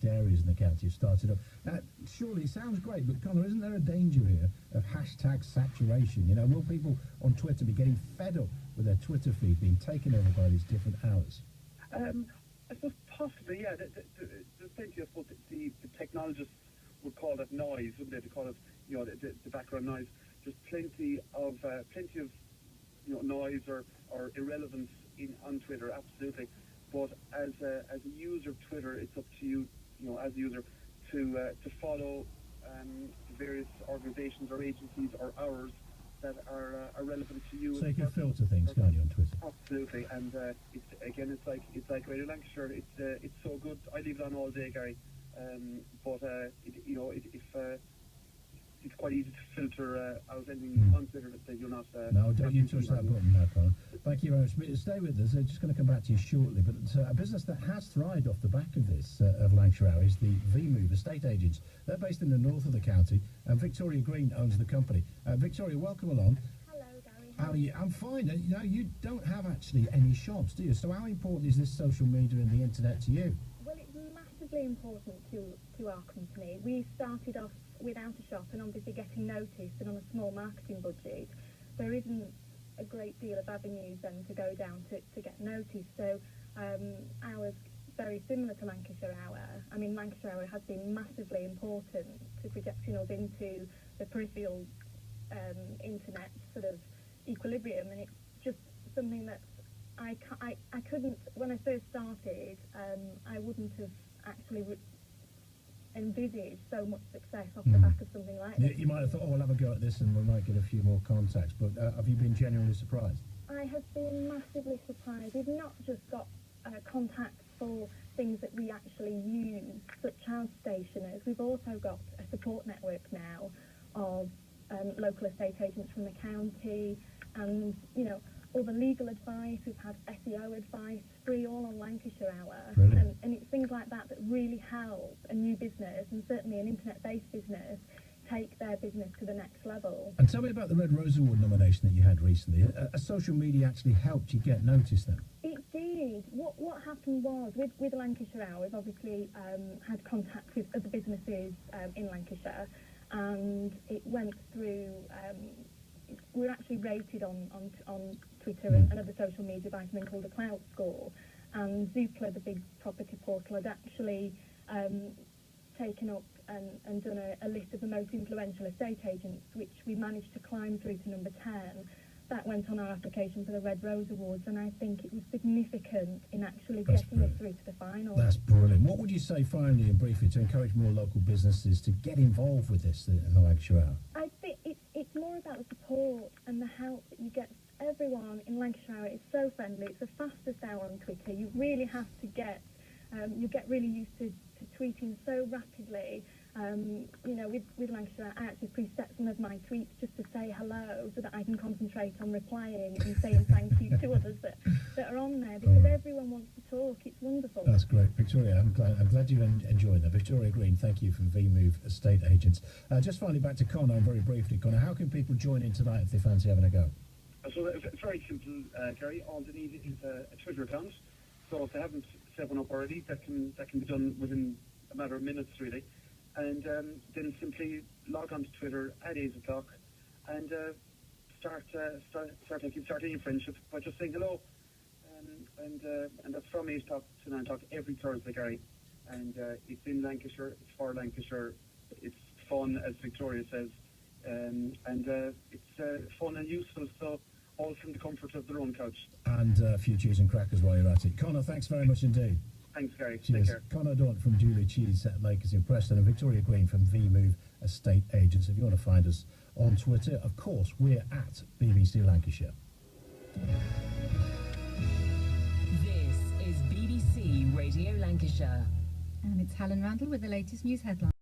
busiest areas in the county have started up. Surely it sounds great, but Connor, isn't there a danger here of hashtag saturation? You know, will people on Twitter be getting fed up with their Twitter feed being taken over by these different hours? I suppose possibly, yeah. There's plenty of the technologists would call that noise, wouldn't they? They call it, you know, the background noise. There's plenty of you know, noise or irrelevance on Twitter, absolutely. But as a user of Twitter, it's up to you, you know, as a user, to follow the various organisations or agencies or hours that are relevant to you. So you can filter things, can't you, on Twitter? Absolutely, and it's like Radio Lancashire. It's so good. I leave it on all day, Gary. But you know, if it's quite easy to filter out anything on Twitter that you're not. No, don't you touch that button now, Colin. Thank you very much. Stay with us. I'm just going to come back to you shortly. But a business that has thrived off the back of this, of Lancashire Hour, is the VMOVE estate agents. They're based in the north of the county, and Victoria Green owns the company. Victoria, welcome along. Hello, Gary. How are you? I'm fine. You know, you don't have actually any shops, do you? So how important is this social media and the internet to you? Well, it's massively important to our company. We started off without a shop and obviously getting noticed and on a small marketing budget. There isn't a great deal of avenues then to go down to get noticed. So ours very similar to Lancashire Hour. I mean, Lancashire Hour has been massively important to projecting us into the peripheral internet sort of equilibrium, and it's just something that I couldn't, when I first started, I wouldn't have actually envisaged so much success off the back of something like this. You might have thought, oh, we'll have a go at this and we might get a few more contacts, but have you been genuinely surprised? I have been massively surprised. We've not just got contacts for things that we actually use, such as stationers. We've also got a support network now of local estate agents from the county, and, you know, all the legal advice. We've had SEO advice, free, all on Lancashire Hour. And it's things like that that really help a new business, and certainly an internet-based business, take their business to the next level. And tell me about the Red Rose Award nomination that you had recently. A social media actually helped you get noticed then? It did. What happened was, with Lancashire Hour, we've obviously had contact with other businesses in Lancashire, and it went through, we're actually rated on Twitter and other social media by something called a cloud score, and Zoopla, the big property portal, had actually taken up and done a list of the most influential estate agents, which we managed to climb through to number 10. That went on our application for the Red Rose Awards, and I think it was significant in actually getting us through to the final. That's brilliant. What would you say finally and briefly to encourage more local businesses to get involved with this in the Lancashire Hour? I think it's more about the support and the help that you get. Everyone in Lancashire Hour is so friendly. It's the fastest hour on Twitter. You really have to get, you get really used to tweeting so rapidly. You know, with Lancashire, I actually preset some of my tweets just to say hello, so that I can concentrate on replying and saying thank you to others that are on there, because everyone wants to talk. It's wonderful. That's great, Victoria. I'm glad you enjoyed that. Victoria Green, thank you from VMOVE Estate Agents. Just finally back to Connor, very briefly. Connor, how can people join in tonight if they fancy having a go? So it's very simple, Gary. All they need is a Twitter account. So if they haven't set one up already, that can be done within a matter of minutes, really. And then simply log on to Twitter at 8 o'clock and start any friendship by just saying hello. And that's from 8 o'clock to 9 o'clock every Thursday, Gary. And it's in Lancashire, it's for Lancashire, it's fun, as Victoria says, and it's fun and useful, so all from the comfort of their own couch. And a few cheese and crackers while you're at it. Connor, thanks very much indeed. Thanks, Gary. Cheers. Take care. Connor Daunt from Julie Cheese at Lakers in Preston, and Victoria Green from VMOVE Estate Agents. If you want to find us on Twitter, of course, we're at BBC Lancashire. This is BBC Radio Lancashire. And it's Helen Randall with the latest news headlines.